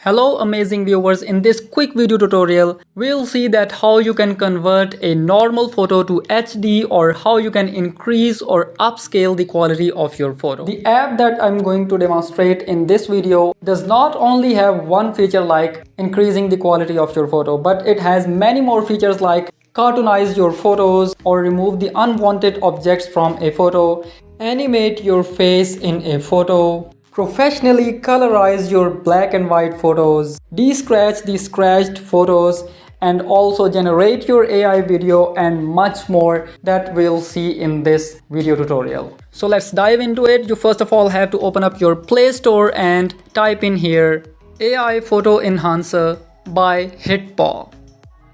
Hello amazing viewers, in this quick video tutorial, we'll see that how you can convert a normal photo to HD or how you can increase or upscale the quality of your photo. The app that I'm going to demonstrate in this video does not only have one feature like increasing the quality of your photo, but it has many more features like cartoonize your photos or remove the unwanted objects from a photo, animate your face in a photo, professionally colorize your black and white photos, de-scratch the scratched photos, and also generate your AI video and much more that we'll see in this video tutorial. So let's dive into it. You first of all have to open up your Play Store and type in here AI Photo Enhancer by Hitpaw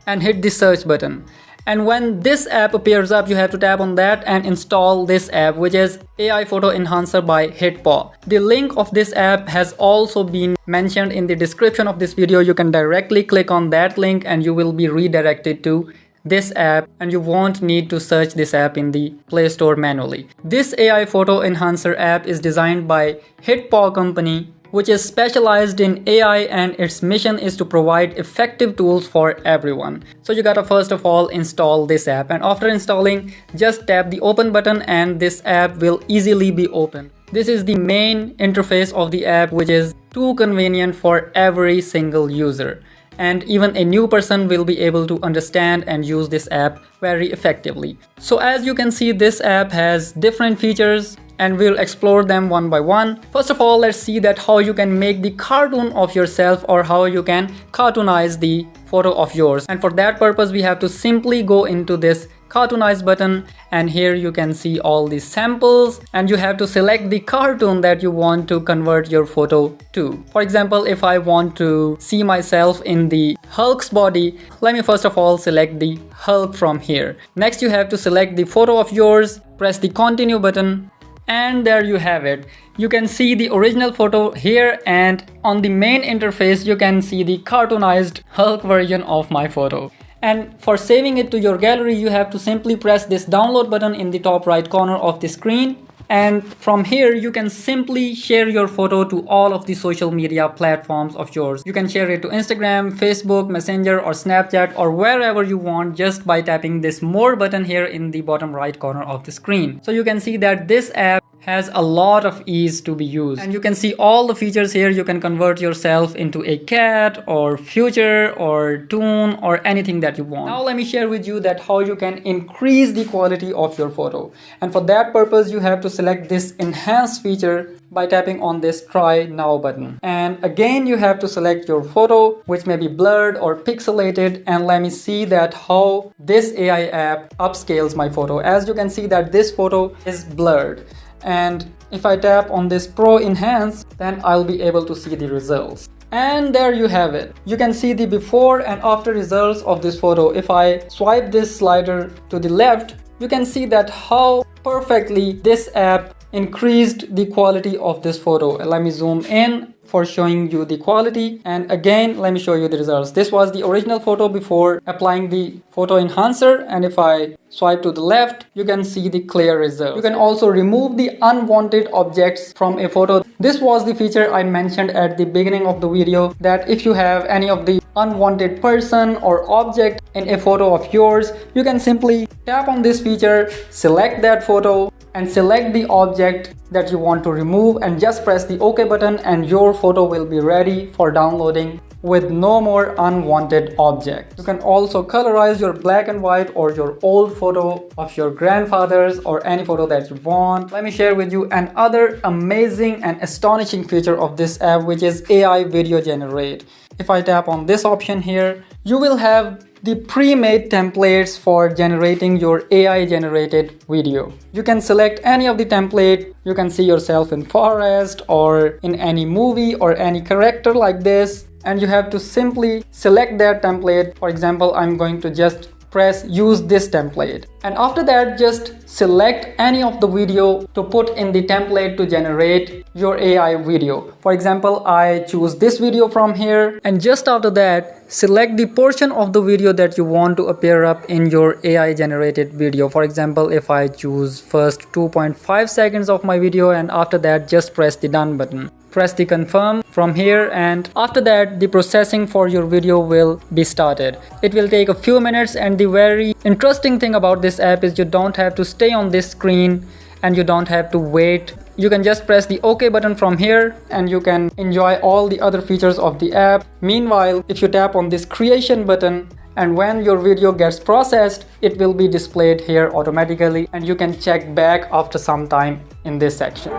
and hit the search button. And when this app appears up, you have to tap on that and install this app, which is AI Photo Enhancer by Hitpaw. The link of this app has also been mentioned in the description of this video. You can directly click on that link and you will be redirected to this app, and you won't need to search this app in the Play Store manually. This AI Photo Enhancer app is designed by Hitpaw company, which is specialized in AI, and its mission is to provide effective tools for everyone. So you gotta first of all install this app, and after installing, just tap the open button and this app will easily be opened. This is the main interface of the app, which is too convenient for every single user. And even a new person will be able to understand and use this app very effectively. So as you can see, this app has different features and we'll explore them one by one. First of all, let's see that how you can make the cartoon of yourself or how you can cartoonize the photo of yours. And for that purpose, we have to simply go into this cartoonize button, and here you can see all the samples and you have to select the cartoon that you want to convert your photo to. For example, if I want to see myself in the Hulk's body, let me first of all select the Hulk from here. Next, you have to select the photo of yours, press the continue button, and there you have it. You can see the original photo here, and on the main interface you can see the cartoonized Hulk version of my photo. And for saving it to your gallery, you have to simply press this download button in the top right corner of the screen. And from here, you can simply share your photo to all of the social media platforms of yours. You can share it to Instagram, Facebook, Messenger, or Snapchat, or wherever you want, just by tapping this more button here in the bottom right corner of the screen. So you can see that this app has a lot of ease to be used, and you can see all the features here. You can convert yourself into a cat or future or toon or anything that you want. Now let me share with you that how you can increase the quality of your photo, and for that purpose you have to select this enhance feature by tapping on this try now button. And again, you have to select your photo, which may be blurred or pixelated, and let me see that how this AI app upscales my photo. As you can see that this photo is blurred, and if I tap on this Pro Enhance, then I'll be able to see the results. And there you have it. You can see the before and after results of this photo. If I swipe this slider to the left, you can see that how perfectly this app increased the quality of this photo. Let me zoom in for showing you the quality, and again let me show you the results. This was the original photo before applying the photo enhancer, and if I swipe to the left, you can see the clear results. You can also remove the unwanted objects from a photo. This was the feature I mentioned at the beginning of the video, that if you have any of the unwanted person or object in a photo of yours, you can simply tap on this feature, select that photo, and select the object that you want to remove, and just press the OK button, and your photo will be ready for downloading with no more unwanted objects. You can also colorize your black and white or your old photo of your grandfather's or any photo that you want. Let me share with you another amazing and astonishing feature of this app, which is AI Video Generate. If I tap on this option here, you will have the pre-made templates for generating your AI generated video. You can select any of the template. You can see yourself in forest or in any movie or any character like this, and you have to simply select that template. For example, I'm going to just press use this template, and after that just select any of the video to put in the template to generate your AI video. For example, I choose this video from here, and just after that select the portion of the video that you want to appear up in your AI generated video. For example, if I choose first 2.5 seconds of my video, and after that just press the done button. press the confirm from here, and after that the processing for your video will be started. It will take a few minutes, and the very interesting thing about this app is you don't have to stay on this screen and you don't have to wait. You can just press the OK button from here and you can enjoy all the other features of the app. Meanwhile, if you tap on this creation button, and when your video gets processed, it will be displayed here automatically, and you can check back after some time in this section.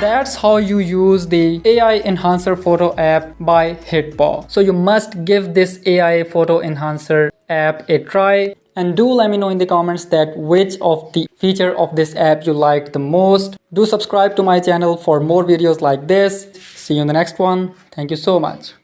That's how you use the AI Enhancer Photo app by Hitpaw. So you must give this AI Photo Enhancer app a try, and do let me know in the comments that which of the feature of this app you liked the most. Do subscribe to my channel for more videos like this. See you in the next one. Thank you so much.